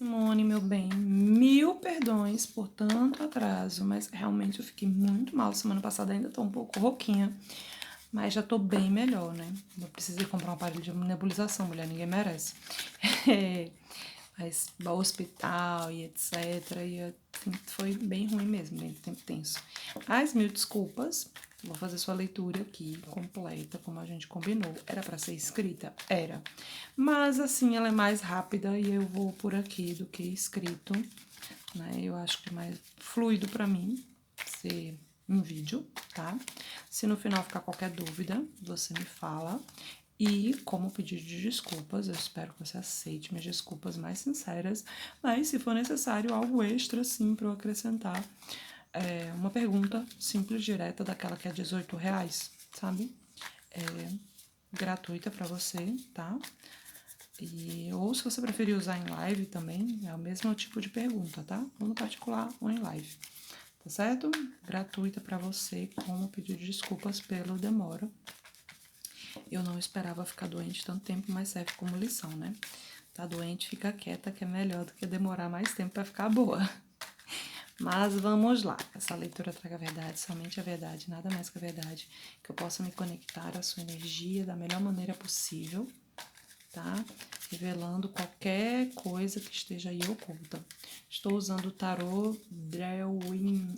Simone, meu bem, mil perdões por tanto atraso, mas realmente eu fiquei muito mal. Semana passada ainda tô um pouco rouquinha, mas já tô bem melhor, né? Eu precisei comprar um aparelho de nebulização, mulher, ninguém merece. Mas hospital e etc. E assim, foi bem ruim mesmo, bem tempo tenso. Mas mil desculpas, vou fazer sua leitura aqui completa, como a gente combinou. Era para ser escrita? Era. Mas assim, ela é mais rápida e eu vou por aqui do que escrito, né? Eu acho que é mais fluido para mim ser em vídeo, tá? Se no final ficar qualquer dúvida, você me fala. E como pedido de desculpas, eu espero que você aceite minhas desculpas mais sinceras, mas se for necessário algo extra, sim, para eu acrescentar, uma pergunta simples, direta, daquela que é R$ 18, sabe? Gratuita para você, tá? Ou se você preferir usar em live também, é o mesmo tipo de pergunta, tá? Ou no particular ou em live, tá certo? Gratuita para você, como pedido de desculpas pelo demora. Eu não esperava ficar doente tanto tempo, mas serve como lição, né? Tá doente, fica quieta, que é melhor do que demorar mais tempo para ficar boa. Mas vamos lá. Essa leitura traga a verdade, somente a verdade, nada mais que a verdade. Que eu possa me conectar à sua energia da melhor maneira possível, tá? Revelando qualquer coisa que esteja aí oculta. Estou usando o tarô Drewin,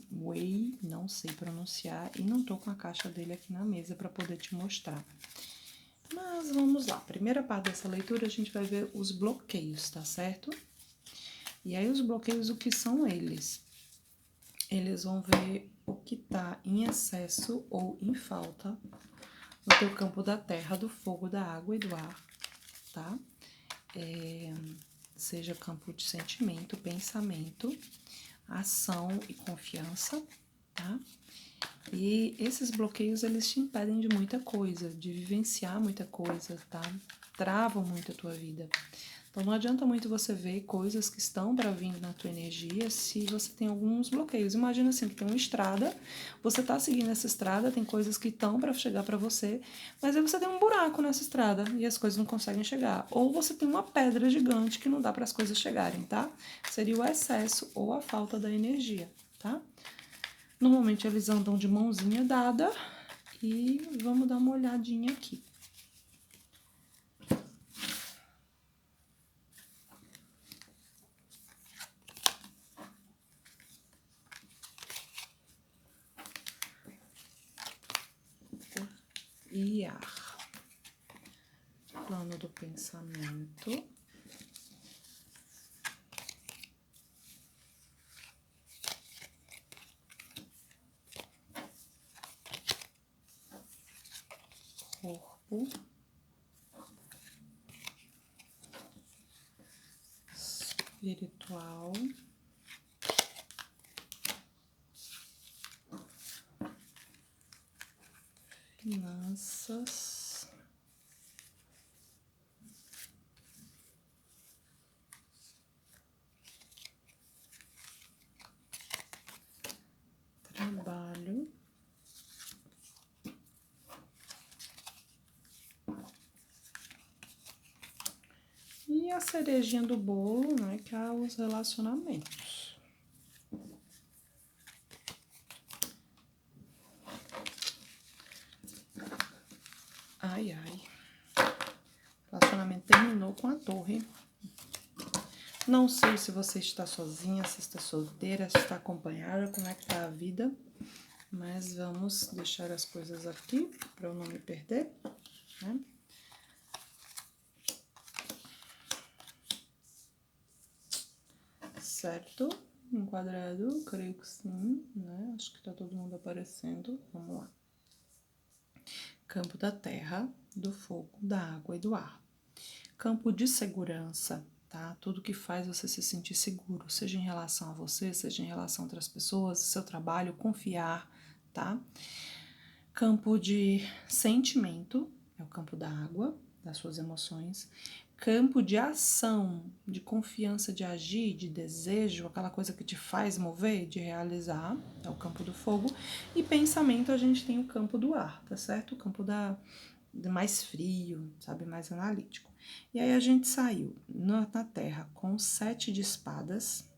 não sei pronunciar, e não tô com a caixa dele aqui na mesa para poder te mostrar. Mas vamos lá, primeira parte dessa leitura a gente vai ver os bloqueios, tá certo? E aí os bloqueios, o que são eles? Eles vão ver o que tá em excesso ou em falta no teu campo da terra, do fogo, da água e do ar, tá? Seja campo de sentimento, pensamento, ação e confiança, tá? E esses bloqueios, eles te impedem de muita coisa, de vivenciar muita coisa, tá? Travam muito a tua vida. Então não adianta muito você ver coisas que estão para vir na tua energia se você tem alguns bloqueios. Imagina assim, que tem uma estrada, você tá seguindo essa estrada, tem coisas que estão para chegar para você, mas aí você tem um buraco nessa estrada e as coisas não conseguem chegar. Ou você tem uma pedra gigante que não dá para as coisas chegarem, tá? Seria o excesso ou a falta da energia, tá? Normalmente eles andam de mãozinha dada e vamos dar uma olhadinha aqui. E ar. Plano do pensamento. Corpo. Espiritual. Finanças. Trabalho. E a cerejinha do bolo, né, que é os relacionamentos. Ai, ai. O relacionamento terminou com a torre. Não sei se você está sozinha, se está solteira, se está acompanhada, como é que tá a vida. Mas vamos deixar as coisas aqui para eu não me perder, né? Certo? Enquadrado, creio que sim, né? Acho que tá todo mundo aparecendo. Vamos lá. Campo da terra, do fogo, da água e do ar. Campo de segurança, tá? Tudo que faz você se sentir seguro, seja em relação a você, seja em relação a outras pessoas, seu trabalho, confiar, tá? Campo de sentimento, é o campo da água, das suas emoções. Campo de ação, de confiança, de agir, de desejo, aquela coisa que te faz mover, de realizar, é o campo do fogo. E pensamento, a gente tem o campo do ar, tá certo? O campo mais frio, sabe, mais analítico. E aí a gente saiu na terra com 7 de espadas.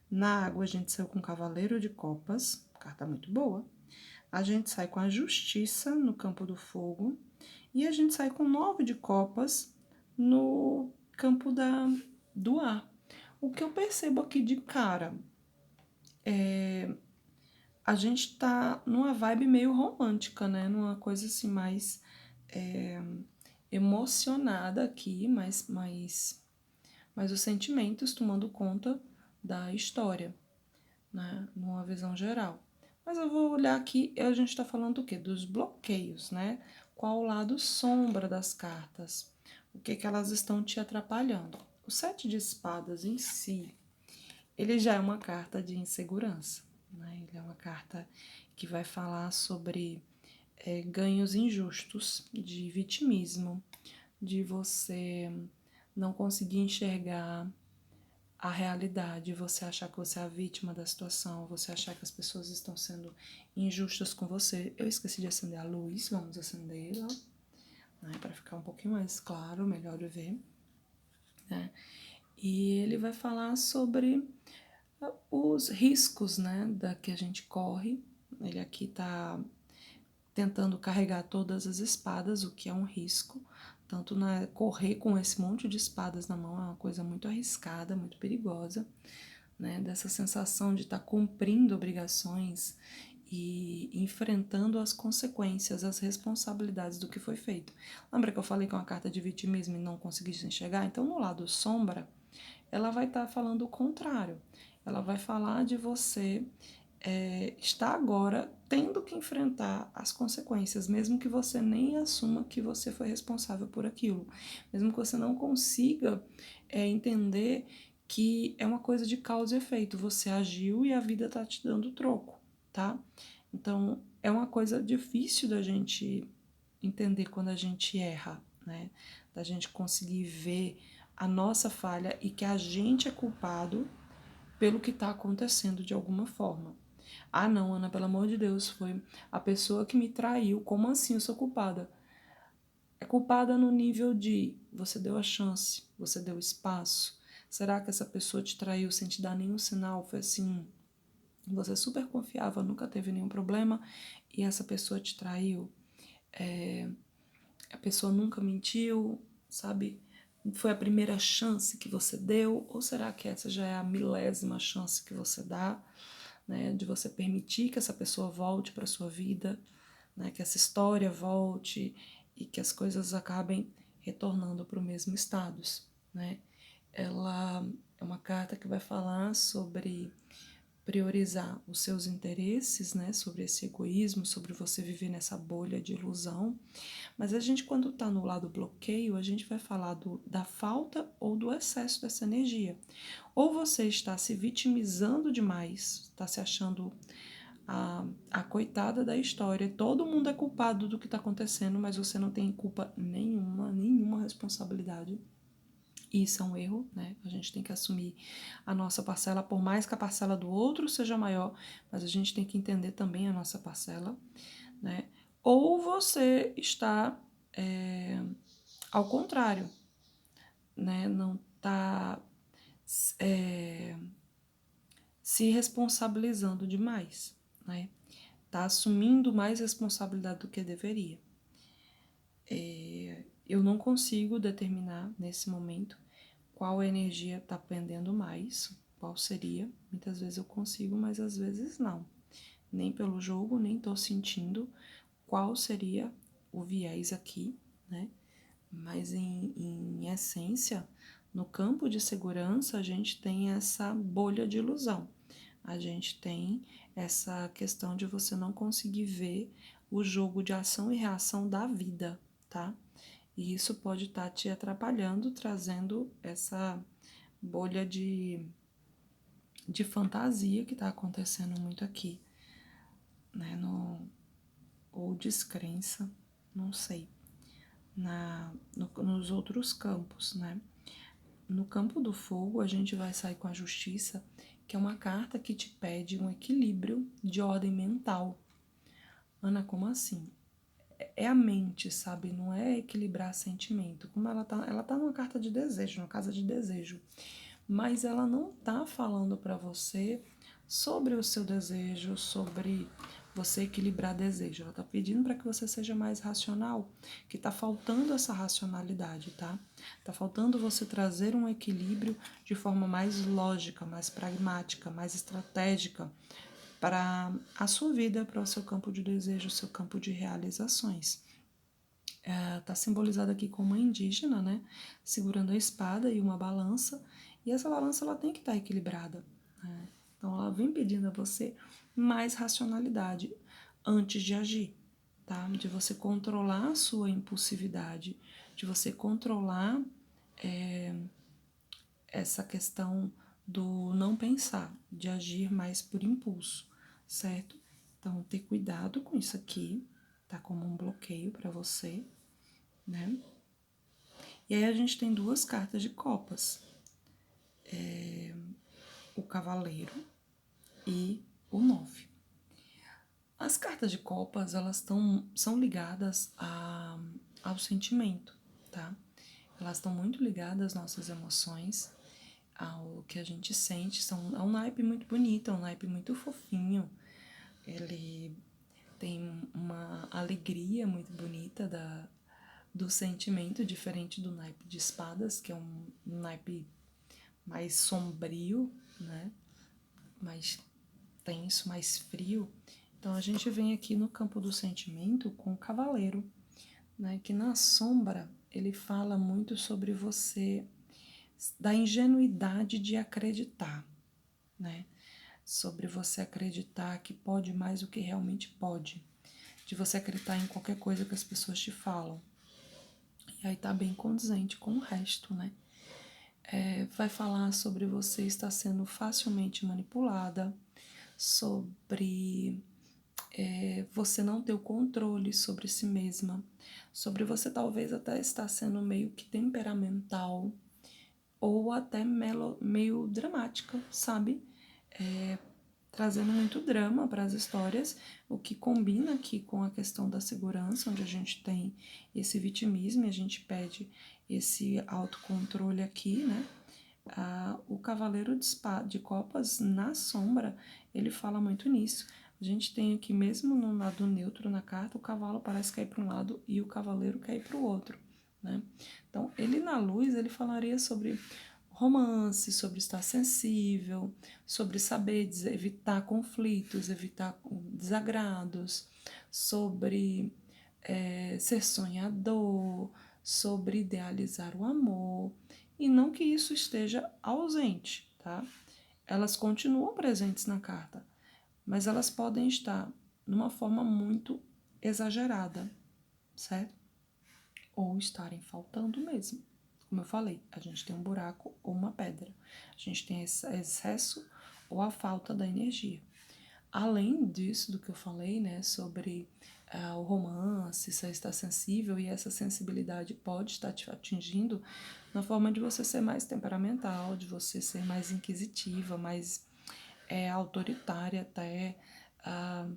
Na água a gente saiu com Cavaleiro de Copas, carta muito boa. A gente sai com a Justiça no campo do fogo. E a gente sai com 9 de Copas no campo do ar. O que eu percebo aqui de cara a gente tá numa vibe meio romântica, né? Numa coisa assim mais emocionada aqui, mas os sentimentos tomando conta da história, né? Numa visão geral. Mas eu vou olhar aqui e a gente está falando do quê? Dos bloqueios, né? Qual o lado sombra das cartas? O que elas estão te atrapalhando? O 7 de espadas em si, ele já é uma carta de insegurança, né? Ele é uma carta que vai falar sobre ganhos injustos, de vitimismo, de você não conseguir enxergar a realidade, você achar que você é a vítima da situação, você achar que as pessoas estão sendo injustas com você. Eu esqueci de acender a luz, vamos acendê-la, né, para ficar um pouquinho mais claro, melhor de ver, né? E ele vai falar sobre os riscos, né, da que a gente corre. Ele aqui está tentando carregar todas as espadas, o que é um risco. Tanto correr com esse monte de espadas na mão é uma coisa muito arriscada, muito perigosa, né? Dessa sensação de estar cumprindo obrigações e enfrentando as consequências, as responsabilidades do que foi feito. Lembra que eu falei que é uma carta de vitimismo e não consegui se enxergar? Então, no lado sombra, ela vai estar falando o contrário. Ela vai falar de você está agora tendo que enfrentar as consequências, mesmo que você nem assuma que você foi responsável por aquilo, mesmo que você não consiga entender que é uma coisa de causa e efeito, você agiu e a vida está te dando troco, tá? Então, é uma coisa difícil da gente entender quando a gente erra, né? Da gente conseguir ver a nossa falha e que a gente é culpado pelo que está acontecendo de alguma forma. Ah, não, Ana, pelo amor de Deus, foi a pessoa que me traiu. Como assim eu sou culpada? É culpada no nível de você deu a chance, você deu espaço. Será que essa pessoa te traiu sem te dar nenhum sinal? Foi assim, você super confiava, nunca teve nenhum problema e essa pessoa te traiu. A pessoa nunca mentiu, sabe? Foi a primeira chance que você deu? Ou será que essa já é a milésima chance que você dá? Né, de você permitir que essa pessoa volte para sua vida, né, que essa história volte e que as coisas acabem retornando para o mesmo status, né? Ela é uma carta que vai falar sobre priorizar os seus interesses, né, sobre esse egoísmo, sobre você viver nessa bolha de ilusão. Mas a gente, quando está no lado bloqueio, a gente vai falar da falta ou do excesso dessa energia. Ou você está se vitimizando demais, está se achando a coitada da história, todo mundo é culpado do que está acontecendo, mas você não tem culpa nenhuma responsabilidade. Isso é um erro, né? A gente tem que assumir a nossa parcela, por mais que a parcela do outro seja maior, mas a gente tem que entender também a nossa parcela, né? Ou você está ao contrário, né? Não está se responsabilizando demais, né? Tá assumindo mais responsabilidade do que deveria. Eu não consigo determinar nesse momento qual energia está pendendo mais, qual seria. Muitas vezes eu consigo, mas às vezes não. Nem pelo jogo, nem estou sentindo qual seria o viés aqui, né? Mas em essência, no campo de segurança, a gente tem essa bolha de ilusão. A gente tem essa questão de você não conseguir ver o jogo de ação e reação da vida, tá? E isso pode estar te atrapalhando, trazendo essa bolha de fantasia que está acontecendo muito aqui, né? Ou descrença, não sei, nos outros campos, né? No campo do fogo, a gente vai sair com a justiça, que é uma carta que te pede um equilíbrio de ordem mental. Ana, como assim? é a mente, sabe? Não é equilibrar sentimento. Como ela tá numa carta de desejo, numa casa de desejo. Mas ela não tá falando para você sobre o seu desejo, sobre você equilibrar desejo. Ela tá pedindo para que você seja mais racional, que tá faltando essa racionalidade, tá? Tá faltando você trazer um equilíbrio de forma mais lógica, mais pragmática, mais estratégica para a sua vida, para o seu campo de desejo, o seu campo de realizações. Tá simbolizado aqui como uma indígena, né? Segurando a espada e uma balança. E essa balança ela tem que estar equilibrada. Né? Então ela vem pedindo a você mais racionalidade antes de agir, tá? De você controlar a sua impulsividade, de você controlar essa questão do não pensar, de agir mais por impulso, certo? Então ter cuidado com isso aqui, tá como um bloqueio para você, né? E aí a gente tem duas cartas de copas, o cavaleiro e o 9. As cartas de copas, elas são ligadas ao sentimento, tá? Elas estão muito ligadas às nossas emoções, ao que a gente sente. É um naipe muito bonito, é um naipe muito fofinho. Ele tem uma alegria muito bonita do sentimento, diferente do naipe de espadas, que é um naipe mais sombrio, né? Mais tenso, mais frio. Então a gente vem aqui no campo do sentimento com o cavaleiro, né? Que na sombra ele fala muito sobre você, da ingenuidade de acreditar, né? Sobre você acreditar que pode mais do que realmente pode, de você acreditar em qualquer coisa que as pessoas te falam. E aí tá bem condizente com o resto, né? Vai falar sobre você estar sendo facilmente manipulada, sobre você não ter o controle sobre si mesma, sobre você talvez até estar sendo meio que temperamental ou até meio dramática, sabe? Trazendo muito drama para as histórias, o que combina aqui com a questão da segurança, onde a gente tem esse vitimismo e a gente pede esse autocontrole aqui, né? O Cavaleiro de Copas, na sombra, ele fala muito nisso. A gente tem aqui, mesmo no lado neutro na carta, o cavalo parece cair para um lado e o cavaleiro cair para o outro, né? Então, ele na luz, ele falaria sobre romance, sobre estar sensível, sobre saber evitar conflitos, evitar desagrados, sobre ser sonhador, sobre idealizar o amor, e não que isso esteja ausente, tá? Elas continuam presentes na carta, mas elas podem estar numa forma muito exagerada, certo? Ou estarem faltando mesmo. Como eu falei, a gente tem um buraco ou uma pedra. A gente tem esse excesso ou a falta da energia. Além disso, do que eu falei, né, sobre o romance, você está sensível e essa sensibilidade pode estar te atingindo na forma de você ser mais temperamental, de você ser mais inquisitiva, mais autoritária até,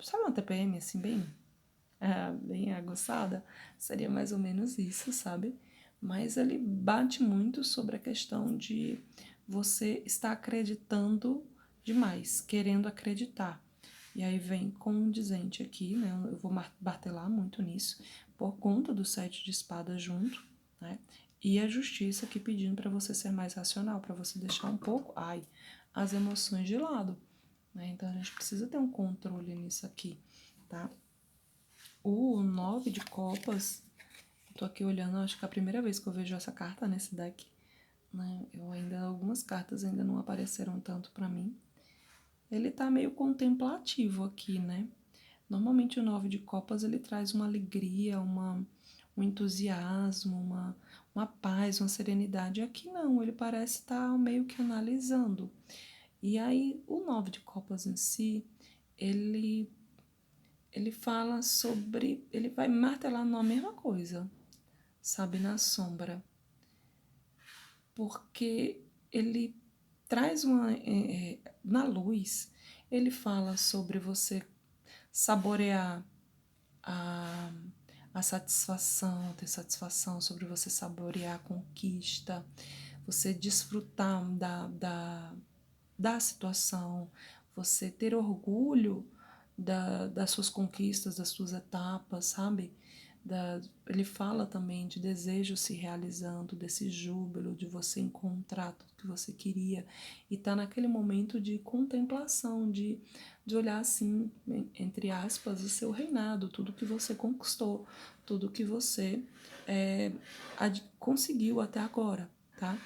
sabe uma TPM assim, bem aguçada? Seria mais ou menos isso, sabe? Mas ele bate muito sobre a questão de você estar acreditando demais, querendo acreditar. E aí vem condizente aqui, né? Eu vou martelar muito nisso, por conta do 7 de espadas junto, né? E a justiça aqui pedindo para você ser mais racional, para você deixar um pouco, as emoções de lado, né? Então a gente precisa ter um controle nisso aqui, tá? O 9 de copas, eu tô aqui olhando, acho que é a primeira vez que eu vejo essa carta nesse deck, né? Algumas cartas ainda não apareceram tanto para mim. Ele tá meio contemplativo aqui, né? Normalmente o 9 de copas ele traz uma alegria, um entusiasmo, uma paz, uma serenidade. Aqui não, ele parece estar meio que analisando. E aí o 9 de copas em si, ele fala sobre, ele vai martelar na mesma coisa, sabe, na sombra. Porque ele traz na luz, ele fala sobre você saborear a, a satisfação, ter satisfação sobre você saborear a conquista, você desfrutar da situação, você ter orgulho das suas conquistas, das suas etapas, sabe? Ele fala também de desejo se realizando, desse júbilo, de você encontrar tudo que você queria e tá naquele momento de contemplação, de olhar assim, entre aspas, o seu reinado, tudo que você conquistou, tudo que você conseguiu até agora, tá?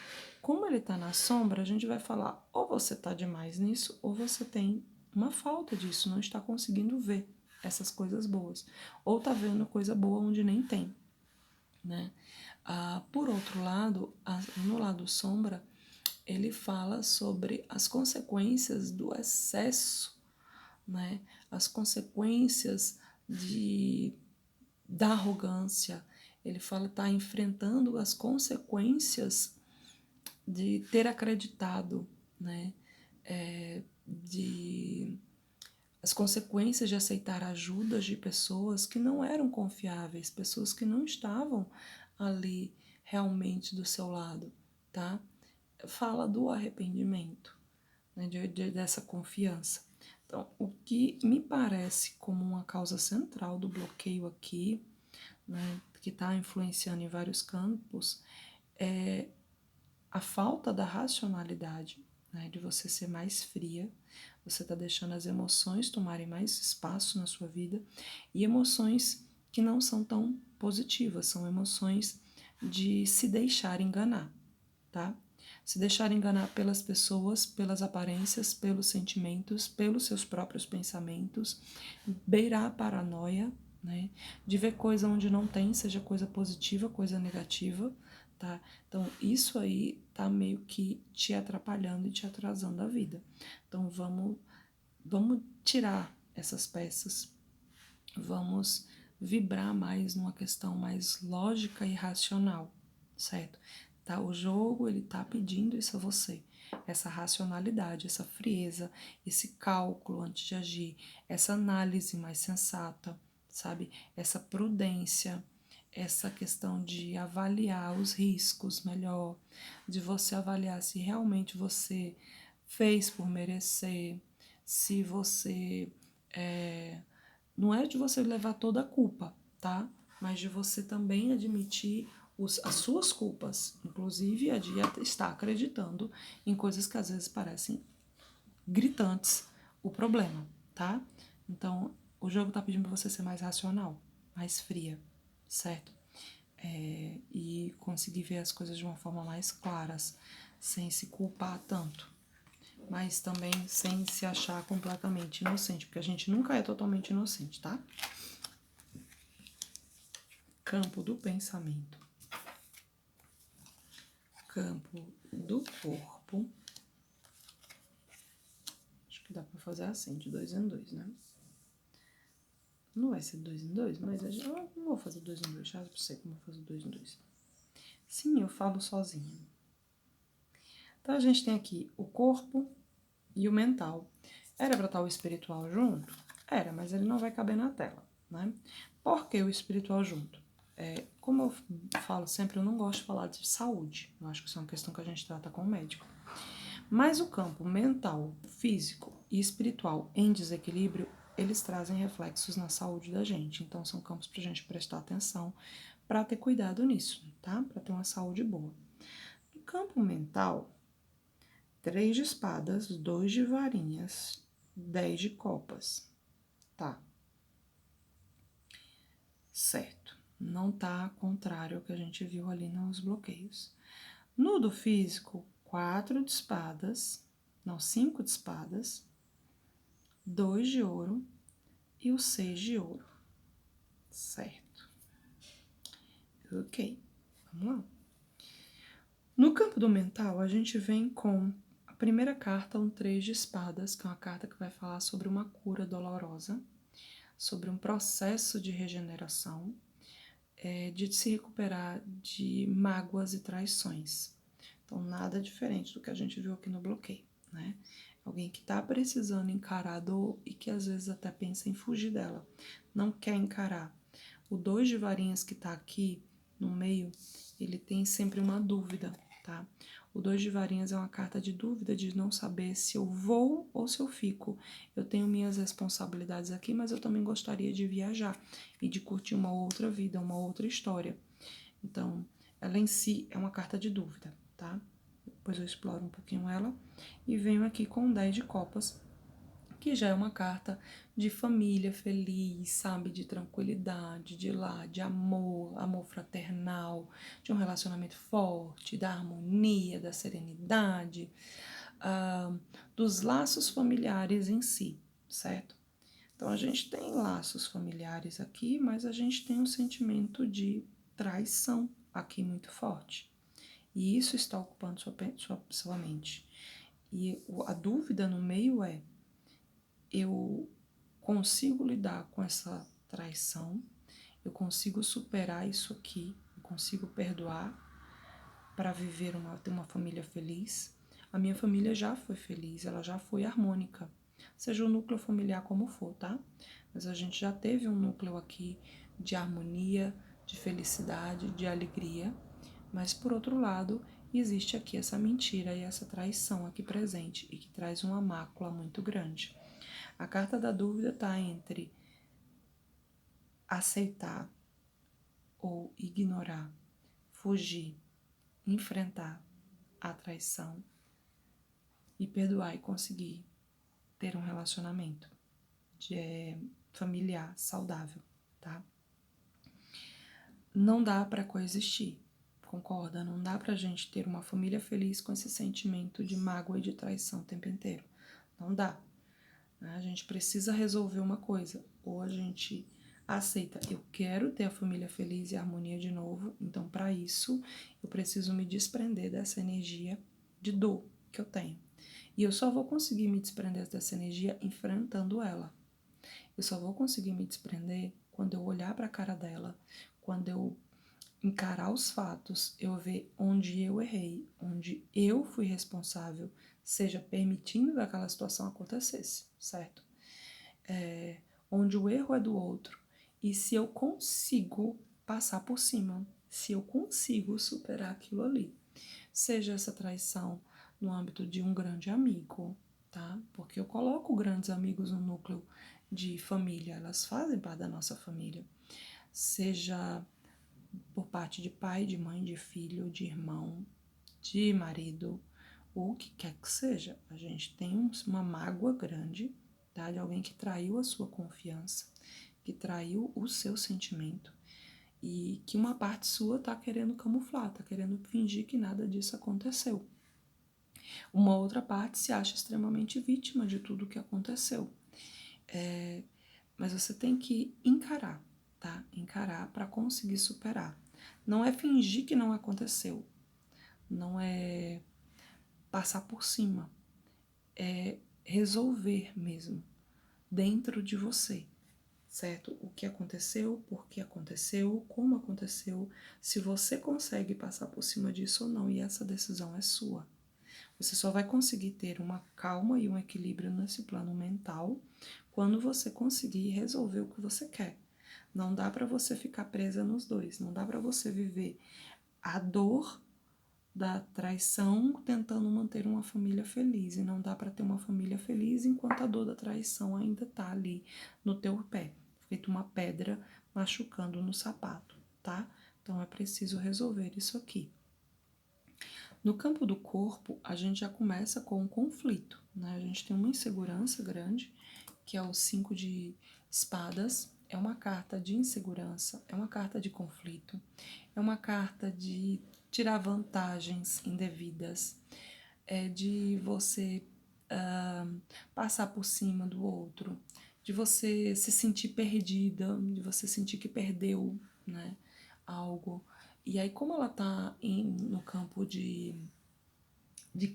Como ele tá na sombra, a gente vai falar, ou você tá demais nisso, ou você tem uma falta disso, não está conseguindo ver essas coisas boas. Ou tá vendo coisa boa onde nem tem, né? Por outro lado, no lado sombra, ele fala sobre as consequências do excesso, né? As consequências da arrogância. Ele fala tá enfrentando as consequências de ter acreditado, né? As consequências de aceitar ajudas de pessoas que não eram confiáveis, pessoas que não estavam ali realmente do seu lado, tá? Fala do arrependimento, né, dessa confiança. Então, o que me parece como uma causa central do bloqueio aqui, né, que está influenciando em vários campos, é a falta da racionalidade, né, de você ser mais fria, você está deixando as emoções tomarem mais espaço na sua vida e emoções que não são tão positivas, são emoções de se deixar enganar, tá? Se deixar enganar pelas pessoas, pelas aparências, pelos sentimentos, pelos seus próprios pensamentos, beirar a paranoia, né? De ver coisa onde não tem, seja coisa positiva, coisa negativa, tá? Então, isso aí tá meio que te atrapalhando e te atrasando a vida. Então, vamos tirar essas peças, vamos vibrar mais numa questão mais lógica e racional, certo? Tá? O jogo, ele tá pedindo isso a você, essa racionalidade, essa frieza, esse cálculo antes de agir, essa análise mais sensata, sabe? Essa prudência, essa questão de avaliar os riscos melhor, de você avaliar se realmente você fez por merecer, se você não é de você levar toda a culpa, tá? Mas de você também admitir as suas culpas, inclusive a de estar acreditando em coisas que às vezes parecem gritantes o problema, tá? Então, o jogo tá pedindo pra você ser mais racional, mais fria, certo? E conseguir ver as coisas de uma forma mais claras, sem se culpar tanto, mas também sem se achar completamente inocente, porque a gente nunca é totalmente inocente, tá? Campo do pensamento, campo do corpo. Acho que dá pra fazer assim, de 2 em 2, né? Não vai ser 2 em 2, mas eu não vou fazer 2 em 2, já sei como vou fazer 2 em 2. Sim, eu falo sozinha. Então a gente tem aqui o corpo e o mental. Era pra estar o espiritual junto? Era, mas ele não vai caber na tela, né? Por que o espiritual junto? Como eu falo sempre, eu não gosto de falar de saúde. Eu acho que isso é uma questão que a gente trata com o médico. Mas o campo mental, físico e espiritual em desequilíbrio, eles trazem reflexos na saúde da gente. Então, são campos para a gente prestar atenção, para ter cuidado nisso, tá? Para ter uma saúde boa. No campo mental, 3 de espadas, 2 de varinhas, 10 de copas. Tá. Certo. Não tá contrário ao que a gente viu ali nos bloqueios. No do físico, 4 de espadas, não, 5 de espadas, 2 de ouro e o 6 de ouro. Certo. Ok, vamos lá. No campo do mental, a gente vem com a primeira carta, um 3 de espadas, que é uma carta que vai falar sobre uma cura dolorosa, sobre um processo de regeneração, de se recuperar de mágoas e traições. Então, nada diferente do que a gente viu aqui no bloqueio, né? Alguém que está precisando encarar a dor e que às vezes até pensa em fugir dela, não quer encarar. o 2 de varinhas que tá aqui no meio, ele tem sempre uma dúvida, tá? O 2 de varinhas é uma carta de dúvida, de não saber se eu vou ou se eu fico. Eu tenho minhas responsabilidades aqui, mas eu também gostaria de viajar e de curtir uma outra vida, uma outra história. Então, ela em si é uma carta de dúvida, tá? Depois eu exploro um pouquinho ela. E venho aqui com o 10 de copas, que já é uma carta de família feliz, sabe? De tranquilidade, de lar, de amor, amor fraternal, de um relacionamento forte, da harmonia, da serenidade, dos laços familiares em si, certo? Então a gente tem laços familiares aqui, mas a gente tem um sentimento de traição aqui muito forte. E isso está ocupando sua mente. E a dúvida no meio é: eu consigo lidar com essa traição? Eu consigo superar isso aqui? Eu consigo perdoar para viver ter uma família feliz? A minha família já foi feliz, ela já foi harmônica, seja o núcleo familiar como for, tá? Mas a gente já teve um núcleo aqui de harmonia, de felicidade, de alegria. Mas por outro lado, existe aqui essa mentira e essa traição aqui presente e que traz uma mácula muito grande. A carta da dúvida está entre aceitar ou ignorar, fugir, enfrentar a traição e perdoar e conseguir ter um relacionamento familiar saudável, tá? Não dá para coexistir, concorda? Não dá pra gente ter uma família feliz com esse sentimento de mágoa e de traição o tempo inteiro. Não dá. A gente precisa resolver uma coisa. Ou a gente aceita, eu quero ter a família feliz e harmonia de novo, então para isso eu preciso me desprender dessa energia de dor que eu tenho. E eu só vou conseguir me desprender dessa energia enfrentando ela. Eu só vou conseguir me desprender quando eu olhar para a cara dela, quando eu encarar os fatos, eu ver onde eu errei, onde eu fui responsável, seja permitindo que aquela situação acontecesse, certo? Onde o erro é do outro. E se eu consigo passar por cima, se eu consigo superar aquilo ali, seja essa traição no âmbito de um grande amigo, tá? Porque eu coloco grandes amigos no núcleo de família, elas fazem parte da nossa família. Seja por parte de pai, de mãe, de filho, de irmão, de marido, ou o que quer que seja. A gente tem uma mágoa grande, tá? De alguém que traiu a sua confiança, que traiu o seu sentimento e que uma parte sua tá querendo camuflar, tá querendo fingir que nada disso aconteceu. Uma outra parte se acha extremamente vítima de tudo o que aconteceu. Mas você tem que encarar, tá? Encarar para conseguir superar. Não é fingir que não aconteceu, não é passar por cima, é resolver mesmo dentro de você, certo? O que aconteceu, por que aconteceu, como aconteceu, se você consegue passar por cima disso ou não, e essa decisão é sua. Você só vai conseguir ter uma calma e um equilíbrio nesse plano mental quando você conseguir resolver o que você quer. Não dá para você ficar presa nos dois, não dá para você viver a dor da traição tentando manter uma família feliz, e não dá para ter uma família feliz enquanto a dor da traição ainda tá ali no teu pé, feito uma pedra machucando no sapato, tá? Então é preciso resolver isso aqui. No campo do corpo, a gente já começa com um conflito, né? A gente tem uma insegurança grande, que é o 5 de espadas, é uma carta de insegurança, é uma carta de conflito, é uma carta de tirar vantagens indevidas, é de você passar por cima do outro, de você se sentir perdida, de você sentir que perdeu, né, algo. E aí, como ela tá no campo de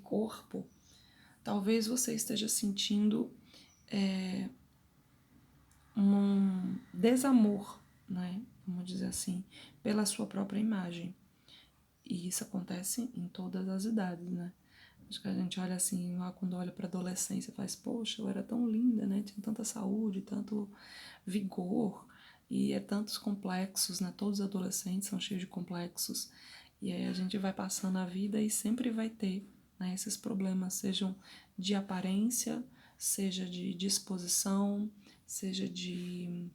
corpo, talvez você esteja sentindo um desamor, né? Vamos dizer assim, pela sua própria imagem. E isso acontece em todas as idades, né? Acho que a gente olha assim, lá quando olha para adolescência, faz, poxa, eu era tão linda, né? Tinha tanta saúde, tanto vigor, e é tantos complexos, né? Todos os adolescentes são cheios de complexos, e aí a gente vai passando a vida e sempre vai ter, né, esses problemas, sejam de aparência, seja de disposição, seja de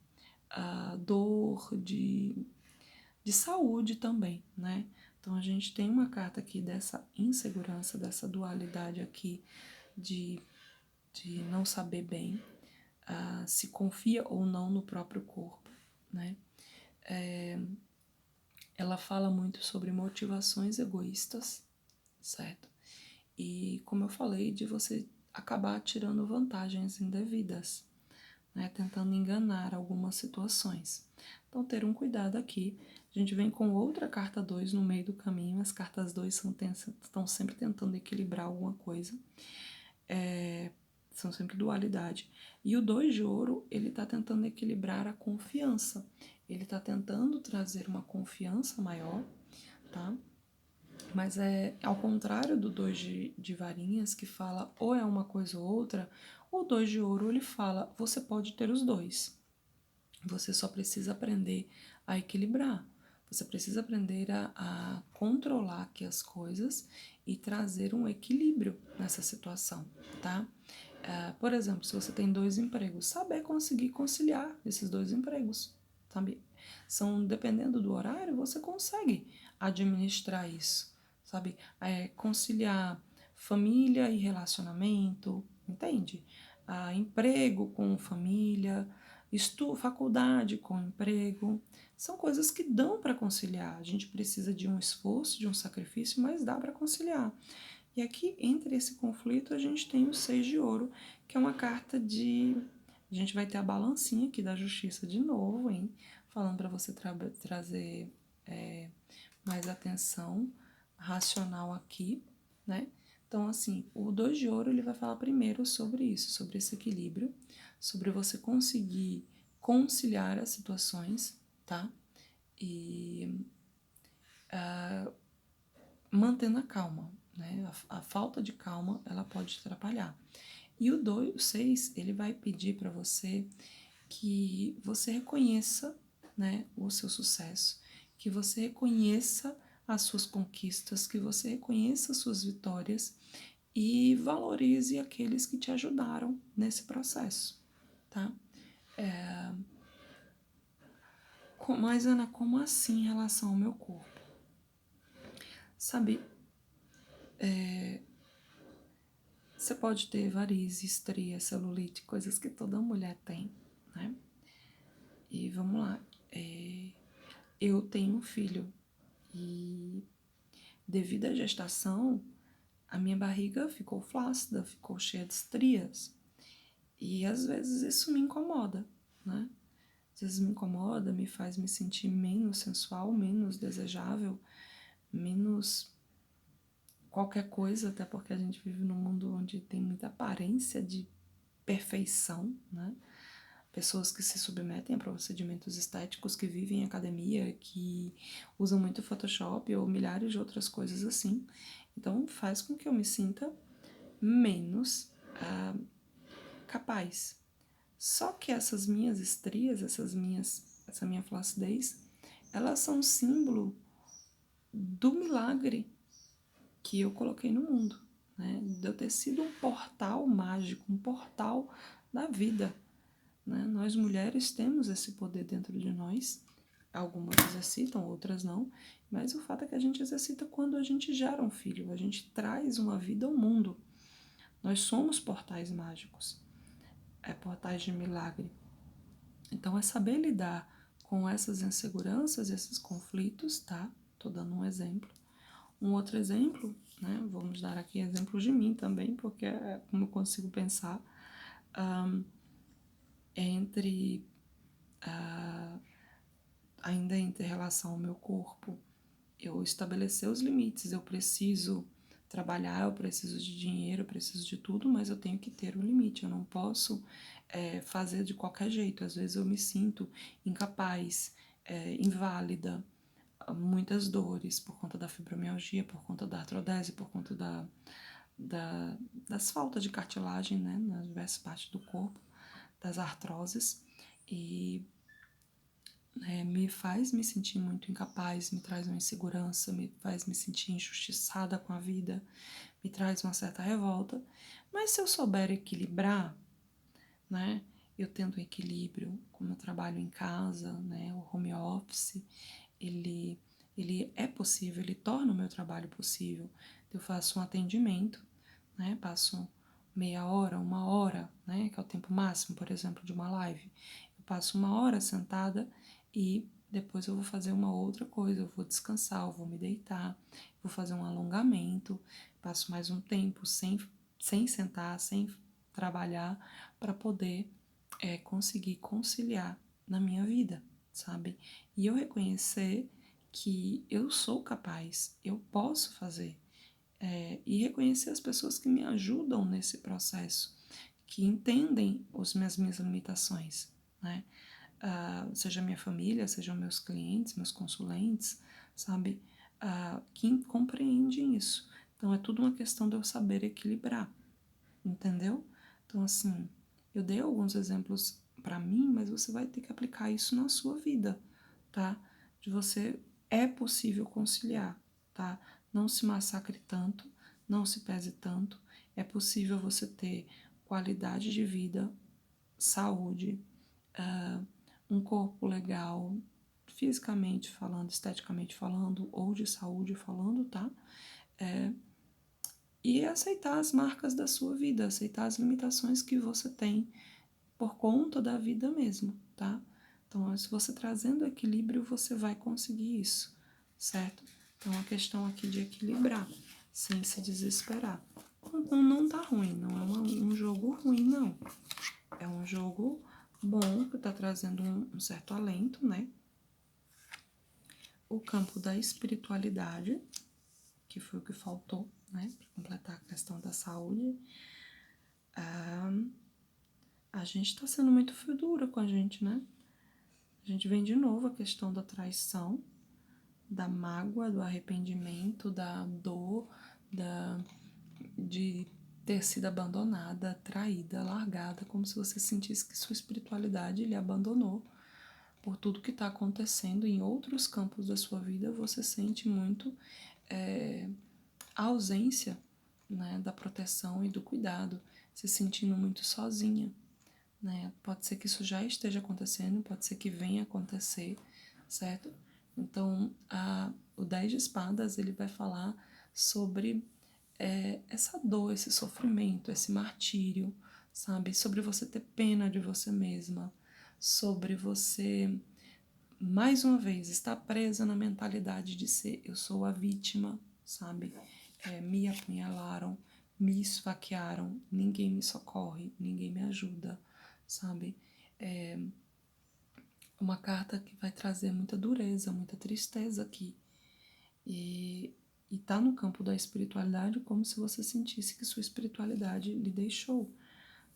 dor, de saúde também, né? Então a gente tem uma carta aqui dessa insegurança, dessa dualidade aqui de, de não saber bem, se confia ou não no próprio corpo, né? Ela fala muito sobre motivações egoístas, certo? E como eu falei, de você acabar tirando vantagens indevidas, né? Tentando enganar algumas situações. Então, ter um cuidado aqui. A gente vem com outra carta 2 no meio do caminho. As cartas 2 estão sempre tentando equilibrar alguma coisa. São sempre dualidade. E o 2 de ouro, ele está tentando equilibrar a confiança. Ele está tentando trazer uma confiança maior, tá? Mas é ao contrário do 2 de varinhas, que fala ou é uma coisa ou outra, o 2 de ouro, ele fala, você pode ter os dois. Você só precisa aprender a equilibrar. Você precisa aprender a controlar aqui as coisas e trazer um equilíbrio nessa situação, tá? Por exemplo, se você tem 2 empregos, saber conseguir conciliar esses 2 empregos, sabe? Dependendo do horário, você consegue administrar isso, sabe? Conciliar família e relacionamento, entende? Emprego com família, faculdade com emprego, são coisas que dão para conciliar. A gente precisa de um esforço, de um sacrifício, mas dá para conciliar. E aqui, entre esse conflito, a gente tem o 6 de ouro, que é uma carta de... A gente vai ter a balancinha aqui da justiça de novo, hein? Falando para você trazer mais atenção racional aqui, né? Então, assim, o 2 de ouro, ele vai falar primeiro sobre isso, sobre esse equilíbrio, sobre você conseguir conciliar as situações, tá? E mantendo a calma, né? A falta de calma, ela pode atrapalhar. E o 6, ele vai pedir para você que você reconheça, né, o seu sucesso, que você reconheça as suas conquistas, que você reconheça as suas vitórias e valorize aqueles que te ajudaram nesse processo, tá? Mas, Ana, como assim em relação ao meu corpo? Sabe, você pode ter varizes, estria, celulite, coisas que toda mulher tem, né? E vamos lá, eu tenho um filho e devido à gestação, a minha barriga ficou flácida, ficou cheia de estrias. E às vezes isso me incomoda, né? Às vezes me incomoda, me faz me sentir menos sensual, menos desejável, menos qualquer coisa, até porque a gente vive num mundo onde tem muita aparência de perfeição, né? Pessoas que se submetem a procedimentos estéticos, que vivem em academia, que usam muito Photoshop ou milhares de outras coisas assim. Então faz com que eu me sinta menos capaz. Só que essas minhas estrias, essa minha flacidez, elas são um símbolo do milagre que eu coloquei no mundo, né? De eu ter sido um portal mágico, um portal da vida, né? Nós mulheres temos esse poder dentro de nós, algumas exercitam, outras não, mas o fato é que a gente exercita quando a gente gera um filho, a gente traz uma vida ao mundo. Nós somos portais mágicos, portais de milagre. Então é saber lidar com essas inseguranças, esses conflitos, tá? Tô dando um exemplo. Um outro exemplo, né? Vamos dar aqui exemplos de mim também, porque é como eu consigo pensar, entre ainda entre relação ao meu corpo, eu estabelecer os limites, eu preciso trabalhar, eu preciso de dinheiro, eu preciso de tudo, mas eu tenho que ter um limite, eu não posso fazer de qualquer jeito. Às vezes eu me sinto incapaz, inválida, muitas dores por conta da fibromialgia, por conta da artrodese, por conta das faltas de cartilagem, né, nas diversas partes do corpo, das artroses, e me faz me sentir muito incapaz, me traz uma insegurança, me faz me sentir injustiçada com a vida, me traz uma certa revolta. Mas se eu souber equilibrar, né? Eu tendo um equilíbrio, como eu trabalho em casa, né? O home office, ele, ele é possível, ele torna o meu trabalho possível. Eu faço um atendimento, né? Passo meia hora, uma hora, né? Que é o tempo máximo, por exemplo, de uma live. Eu passo uma hora sentada e depois eu vou fazer uma outra coisa, eu vou descansar, eu vou me deitar, vou fazer um alongamento, passo mais um tempo sem sentar, sem trabalhar, para poder conseguir conciliar na minha vida, sabe? E eu reconhecer que eu sou capaz, eu posso fazer, e reconhecer as pessoas que me ajudam nesse processo, que entendem as minhas limitações, né? Seja minha família, sejam meus clientes, meus consulentes, sabe? Que compreendem isso. Então é tudo uma questão de eu saber equilibrar, entendeu? Então, assim, eu dei alguns exemplos para mim, mas você vai ter que aplicar isso na sua vida, tá? De você é possível conciliar, tá? Não se massacre tanto, não se pese tanto. É possível você ter qualidade de vida, saúde, um corpo legal, fisicamente falando, esteticamente falando, ou de saúde falando, tá? E aceitar as marcas da sua vida, aceitar as limitações que você tem por conta da vida mesmo, tá? Então, se você trazendo equilíbrio, você vai conseguir isso, certo? Então, a questão aqui de equilibrar, sem se desesperar. Não tá ruim, não é um jogo ruim, não. É um jogo bom, que tá trazendo um certo alento, né? O campo da espiritualidade, que foi o que faltou, né? Para completar a questão da saúde. A gente tá sendo muito fio dura com a gente, né? A gente vem de novo a questão da traição, da mágoa, do arrependimento, da dor, de ter sido abandonada, traída, largada, como se você sentisse que sua espiritualidade lhe abandonou. Por tudo que está acontecendo em outros campos da sua vida, você sente muito a ausência, né, da proteção e do cuidado, se sentindo muito sozinha. Né? Pode ser que isso já esteja acontecendo, pode ser que venha acontecer, certo? Então, o 10 de espadas, ele vai falar sobre essa dor, esse sofrimento, esse martírio, sabe? Sobre você ter pena de você mesma, sobre você, mais uma vez, estar presa na mentalidade de ser eu sou a vítima, sabe? Me apunhalaram, me esfaquearam, ninguém me socorre, ninguém me ajuda, sabe? Uma carta que vai trazer muita dureza, muita tristeza aqui. E tá no campo da espiritualidade como se você sentisse que sua espiritualidade lhe deixou,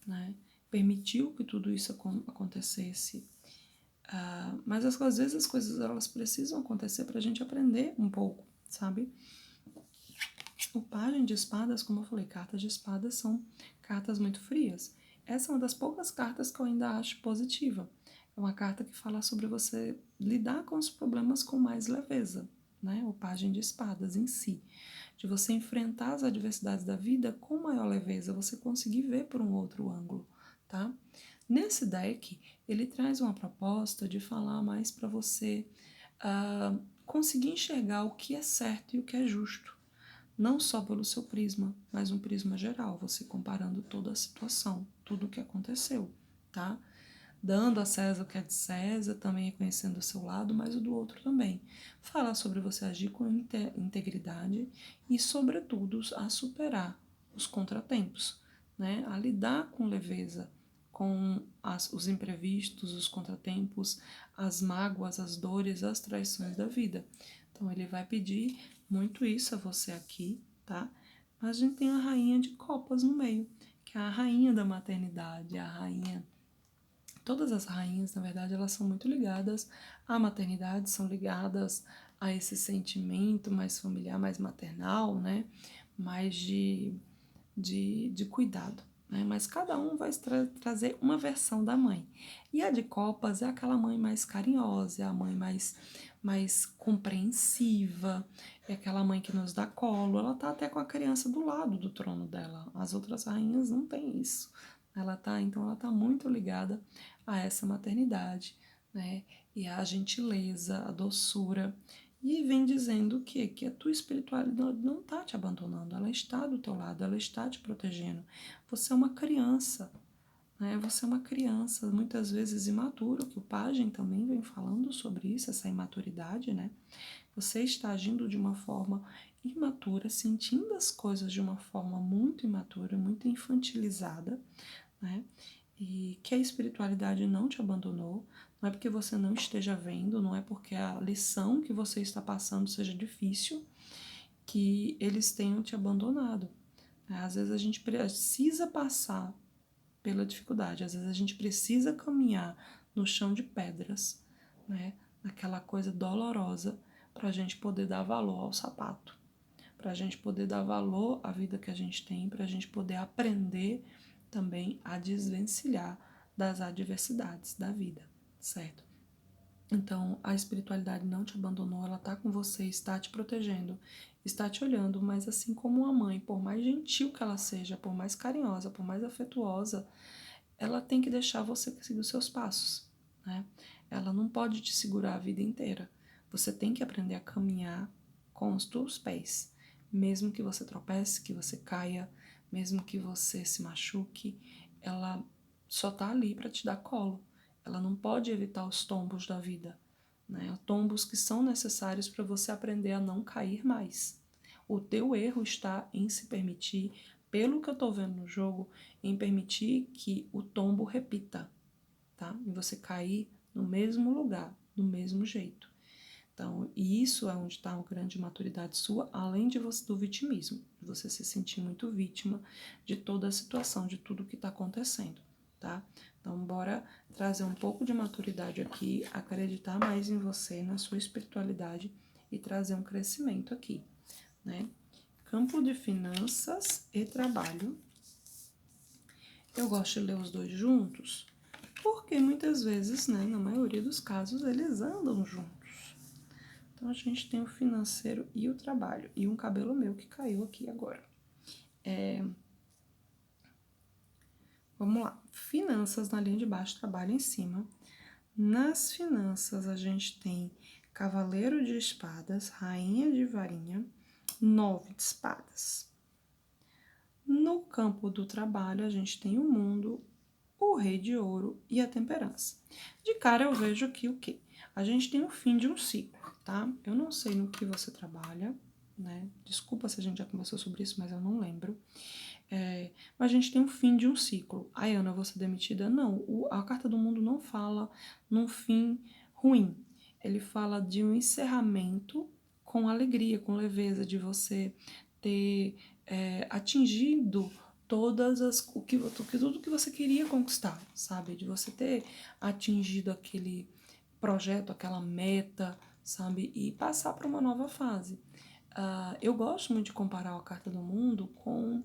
né? Permitiu que tudo isso acontecesse. Mas às vezes as coisas elas precisam acontecer para a gente aprender um pouco, sabe? O Pajem de Espadas, como eu falei, cartas de espadas são cartas muito frias. Essa é uma das poucas cartas que eu ainda acho positiva. É uma carta que fala sobre você lidar com os problemas com mais leveza, né? O Pajem de Espadas em si. De você enfrentar as adversidades da vida com maior leveza, você conseguir ver por um outro ângulo, tá? Nesse deck, ele traz uma proposta de falar mais para você conseguir enxergar o que é certo e o que é justo. Não só pelo seu prisma, mas um prisma geral, você comparando toda a situação, tudo o que aconteceu, tá? Dando a César o que é de César, também reconhecendo o seu lado, mas o do outro também. Falar sobre você agir com integridade e, sobretudo, a superar os contratempos, né? A lidar com leveza, com os imprevistos, os contratempos, as mágoas, as dores, as traições da vida. Então, ele vai pedir muito isso a você aqui, tá? Mas a gente tem a rainha de copas no meio, que é a rainha da maternidade, a rainha. Todas as rainhas, na verdade, elas são muito ligadas à maternidade, são ligadas a esse sentimento mais familiar, mais maternal, né? Mais de cuidado, né? Mas cada um vai trazer uma versão da mãe. E a de copas é aquela mãe mais carinhosa, é a mãe mais compreensiva, é aquela mãe que nos dá colo. Ela tá até com a criança do lado do trono dela. As outras rainhas não têm isso. Então ela tá muito ligada a essa maternidade, né? E a gentileza, a doçura. E vem dizendo o quê? Que a tua espiritualidade não está te abandonando, ela está do teu lado, ela está te protegendo. Você é uma criança, né? Você é uma criança, muitas vezes imatura, que o Pajem também vem falando sobre isso, essa imaturidade, né? Você está agindo de uma forma imatura, sentindo as coisas de uma forma muito imatura, muito infantilizada, né? E que a espiritualidade não te abandonou, não é porque você não esteja vendo, não é porque a lição que você está passando seja difícil, que eles tenham te abandonado. Às vezes a gente precisa passar pela dificuldade, às vezes a gente precisa caminhar no chão de pedras, né? Naquela coisa dolorosa, para a gente poder dar valor ao sapato, para a gente poder dar valor à vida que a gente tem, para a gente poder aprender também a desvencilhar das adversidades da vida, certo? Então, a espiritualidade não te abandonou, ela está com você, está te protegendo, está te olhando, mas assim como uma mãe, por mais gentil que ela seja, por mais carinhosa, por mais afetuosa, ela tem que deixar você seguir os seus passos, né? Ela não pode te segurar a vida inteira. Você tem que aprender a caminhar com os teus pés, mesmo que você tropece, que você caia, mesmo que você se machuque, ela só tá ali para te dar colo. Ela não pode evitar os tombos da vida, né? Tombos que são necessários para você aprender a não cair mais. O teu erro está em se permitir, pelo que eu tô vendo no jogo, em permitir que o tombo repita, tá? E você cair no mesmo lugar, do mesmo jeito. Então, e isso é onde está a grande maturidade sua, além de você, do vitimismo, de você se sentir muito vítima de toda a situação, de tudo que está acontecendo, tá? Então, bora trazer um pouco de maturidade aqui, acreditar mais em você, na sua espiritualidade e trazer um crescimento aqui, né? Campo de finanças e trabalho. Eu gosto de ler os dois juntos, porque muitas vezes, né, na maioria dos casos, eles andam juntos. Então a gente tem o financeiro e o trabalho. E um cabelo meu que caiu aqui agora. Vamos lá. Finanças na linha de baixo, trabalho em cima. Nas finanças a gente tem cavaleiro de espadas, rainha de varinha, 9 de espadas. No campo do trabalho a gente tem o mundo, o rei de ouro e a temperança. De cara eu vejo aqui o quê? A gente tem o fim de um ciclo, tá? Eu não sei no que você trabalha, né? Desculpa se a gente já conversou sobre isso, mas eu não lembro. Mas a gente tem o fim de um ciclo. Ai, Ana, eu vou ser demitida? Não, a carta do mundo não fala num fim ruim. Ele fala de um encerramento com alegria, com leveza, de você ter atingido tudo que você queria conquistar, sabe? De você ter atingido aquele projeto, aquela meta, sabe? E passar para uma nova fase. Eu gosto muito de comparar a Carta do Mundo com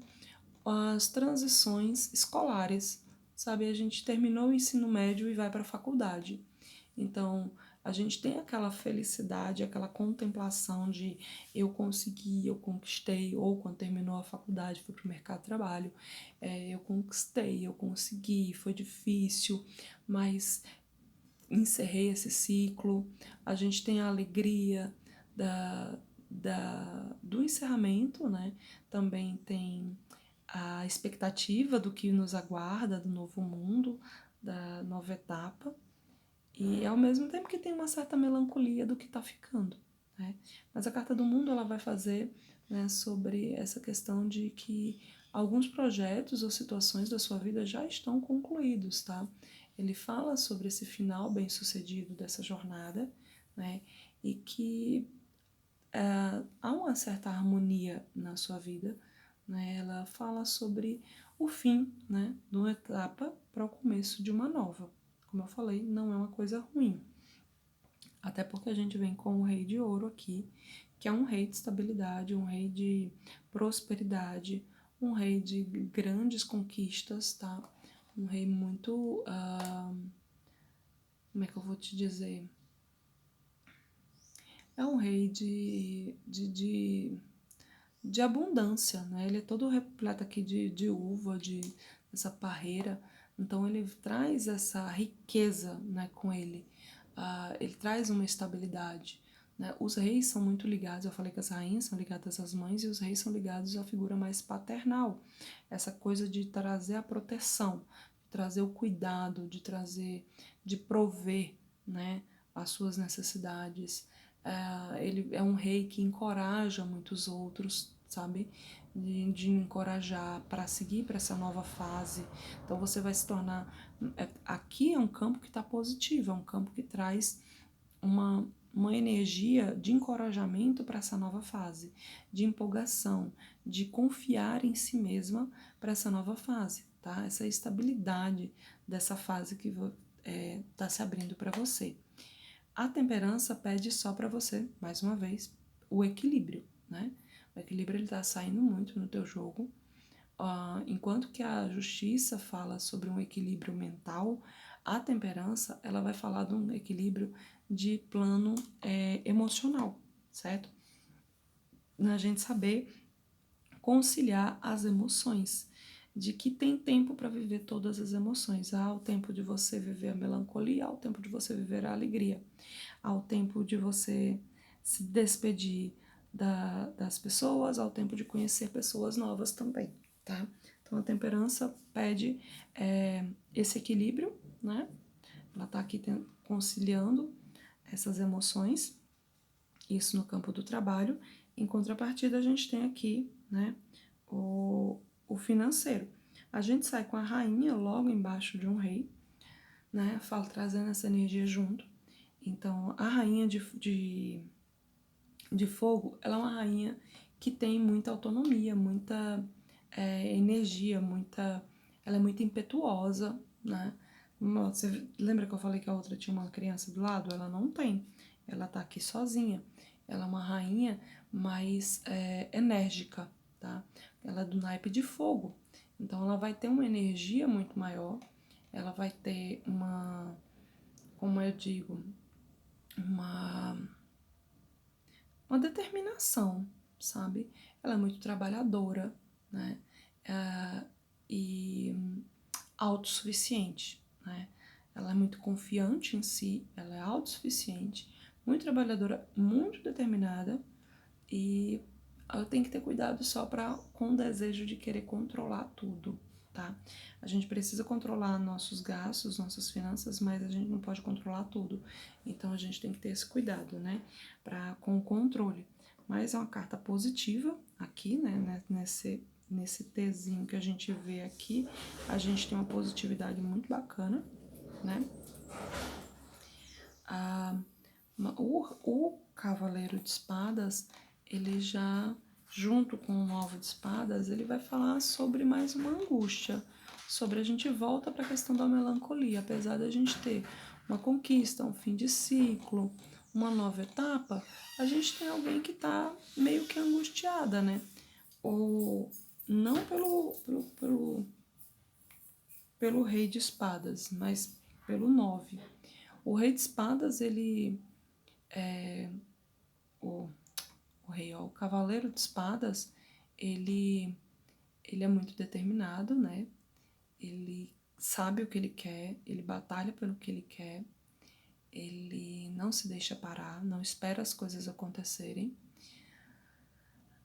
as transições escolares, sabe? A gente terminou o ensino médio e vai para a faculdade. Então, a gente tem aquela felicidade, aquela contemplação de eu consegui, eu conquistei, ou quando terminou a faculdade, fui para o mercado de trabalho, eu conquistei, eu consegui, foi difícil, mas encerrei esse ciclo. A gente tem a alegria do encerramento, né? Também tem a expectativa do que nos aguarda, do novo mundo, da nova etapa, e ao mesmo tempo que tem uma certa melancolia do que está ficando, né? Mas a Carta do Mundo ela vai fazer, né, sobre essa questão de que alguns projetos ou situações da sua vida já estão concluídos, tá? Ele fala sobre esse final bem-sucedido dessa jornada, né? E que há uma certa harmonia na sua vida, né? Ela fala sobre o fim, né, de uma etapa para o começo de uma nova. Como eu falei, não é uma coisa ruim. Até porque a gente vem com o rei de ouro aqui, que é um rei de estabilidade, um rei de prosperidade, um rei de grandes conquistas, tá? Um rei muito, como é que eu vou te dizer? É um rei de abundância, né? Ele é todo repleto aqui de uva, dessa parreira. Então ele traz essa riqueza, né, com ele. Ele traz uma estabilidade. Né? Os reis são muito ligados, eu falei que as rainhas são ligadas às mães e os reis são ligados à figura mais paternal. Essa coisa de trazer a proteção, de trazer o cuidado, de prover, né, as suas necessidades. Ele é um rei que encoraja muitos outros, sabe? De encorajar para seguir para essa nova fase. Então você vai se tornar. Aqui é um campo que está positivo, é um campo que traz uma energia de encorajamento para essa nova fase, de empolgação, de confiar em si mesma para essa nova fase, tá? Essa estabilidade dessa fase que está se abrindo para você. A temperança pede só para você, mais uma vez, o equilíbrio, né? O equilíbrio ele está saindo muito no teu jogo. Enquanto que a justiça fala sobre um equilíbrio mental, a temperança ela vai falar de um equilíbrio de plano emocional, certo? A gente saber conciliar as emoções, de que tem tempo para viver todas as emoções. Há o tempo de você viver a melancolia, há o tempo de você viver a alegria, há o tempo de você se despedir das pessoas, há o tempo de conhecer pessoas novas também, tá? Então a temperança pede esse equilíbrio, né? Ela tá aqui conciliando essas emoções, isso no campo do trabalho. Em contrapartida, a gente tem aqui, né, o financeiro. A gente sai com a rainha logo embaixo de um rei, né, trazendo essa energia junto. Então, a rainha de fogo, ela é uma rainha que tem muita autonomia, muita energia, ela é muito impetuosa, né? Você lembra que eu falei que a outra tinha uma criança do lado? Ela não tem, ela tá aqui sozinha. Ela é uma rainha mais enérgica, tá? Ela é do naipe de fogo, então ela vai ter uma energia muito maior, ela vai ter como eu digo, uma determinação, sabe? Ela é muito trabalhadora, né? E autossuficiente, né? Ela é muito confiante em si, ela é autossuficiente, muito trabalhadora, muito determinada e ela tem que ter cuidado só com o desejo de querer controlar tudo, tá? A gente precisa controlar nossos gastos, nossas finanças, mas a gente não pode controlar tudo. Então a gente tem que ter esse cuidado, né? Com o controle. Mas é uma carta positiva aqui, né? Nesse Tzinho que a gente vê aqui, a gente tem uma positividade muito bacana, né? O Cavaleiro de Espadas, ele já, junto com o Nove de Espadas, ele vai falar sobre mais uma angústia, sobre a gente volta para a questão da melancolia, apesar da gente ter uma conquista, um fim de ciclo, uma nova etapa, a gente tem alguém que está meio que angustiada, né? Ou não pelo Rei de Espadas, mas pelo Nove. O Rei de Espadas, ele o rei, ó, o Cavaleiro de Espadas, ele é muito determinado, né? Ele sabe o que ele quer, ele batalha pelo que ele quer, ele não se deixa parar, não espera as coisas acontecerem.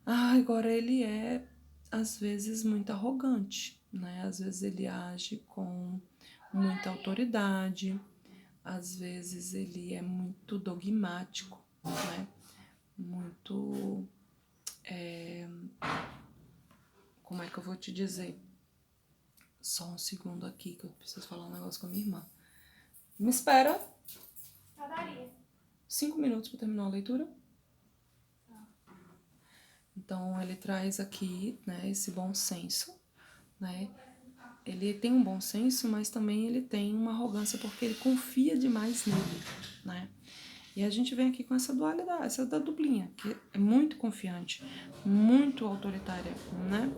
Agora ele é, às vezes, muito arrogante, né? Às vezes ele age com muita autoridade, às vezes ele é muito dogmático, né? Muito. Como é que eu vou te dizer? Só um segundo aqui que eu preciso falar um negócio com a minha irmã. Me espera. 5 minutos para terminar a leitura. Então ele traz aqui, né, esse bom senso, né? Ele tem um bom senso, mas também ele tem uma arrogância porque ele confia demais nele, né? E a gente vem aqui com essa dualidade, essa da duplinha, que é muito confiante, muito autoritária, né?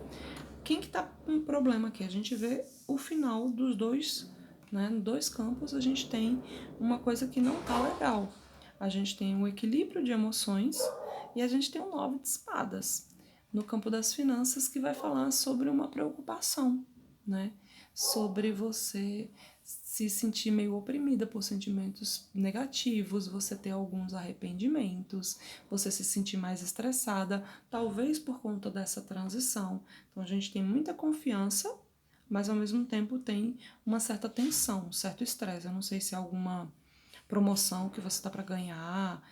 quem que tá com um problema aqui? A gente vê o final dos dois, né? Nos dois campos a gente tem uma coisa que não tá legal. A gente tem um equilíbrio de emoções e a gente tem um 9 de espadas no campo das finanças, que vai falar sobre uma preocupação, né? Sobre você se sentir meio oprimida por sentimentos negativos, você ter alguns arrependimentos, você se sentir mais estressada, talvez por conta dessa transição. Então a gente tem muita confiança, mas ao mesmo tempo tem uma certa tensão, um certo estresse. Eu não sei se é alguma promoção que você está para ganhar,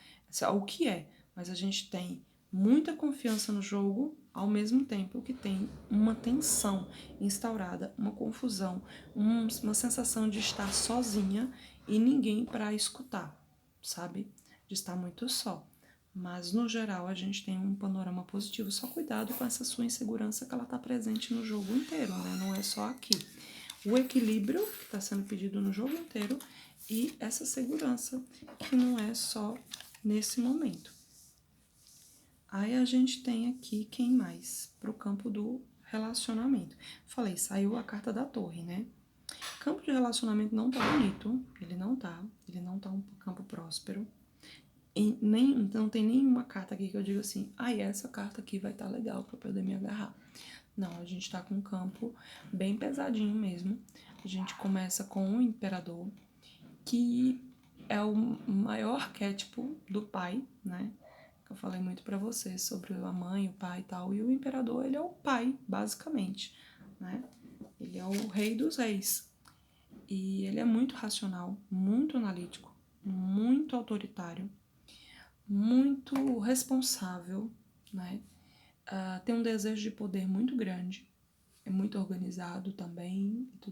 o que é, mas a gente tem muita confiança no jogo, ao mesmo tempo que tem uma tensão instaurada, uma confusão, uma sensação de estar sozinha e ninguém para escutar, sabe? De estar muito só. Mas no geral a gente tem um panorama positivo, só cuidado com essa sua insegurança que ela está presente no jogo inteiro, né? Não é só aqui. O equilíbrio que está sendo pedido no jogo inteiro e essa segurança que não é só nesse momento. Aí a gente tem aqui quem mais? Para o campo do relacionamento. Falei, saiu a carta da torre, né? Campo de relacionamento não tá bonito, ele não tá um campo próspero. E não tem nenhuma carta aqui que eu diga assim, essa carta aqui vai estar legal para poder me agarrar. Não, a gente tá com um campo bem pesadinho mesmo. A gente começa com o imperador, que é o maior arquétipo do pai, né? Eu falei muito para você sobre a mãe, o pai e tal. E o imperador, ele é o pai, basicamente, né? Ele é o rei dos reis. E ele é muito racional, muito analítico, muito autoritário, muito responsável, né? Tem um desejo de poder muito grande, é muito organizado também e tudo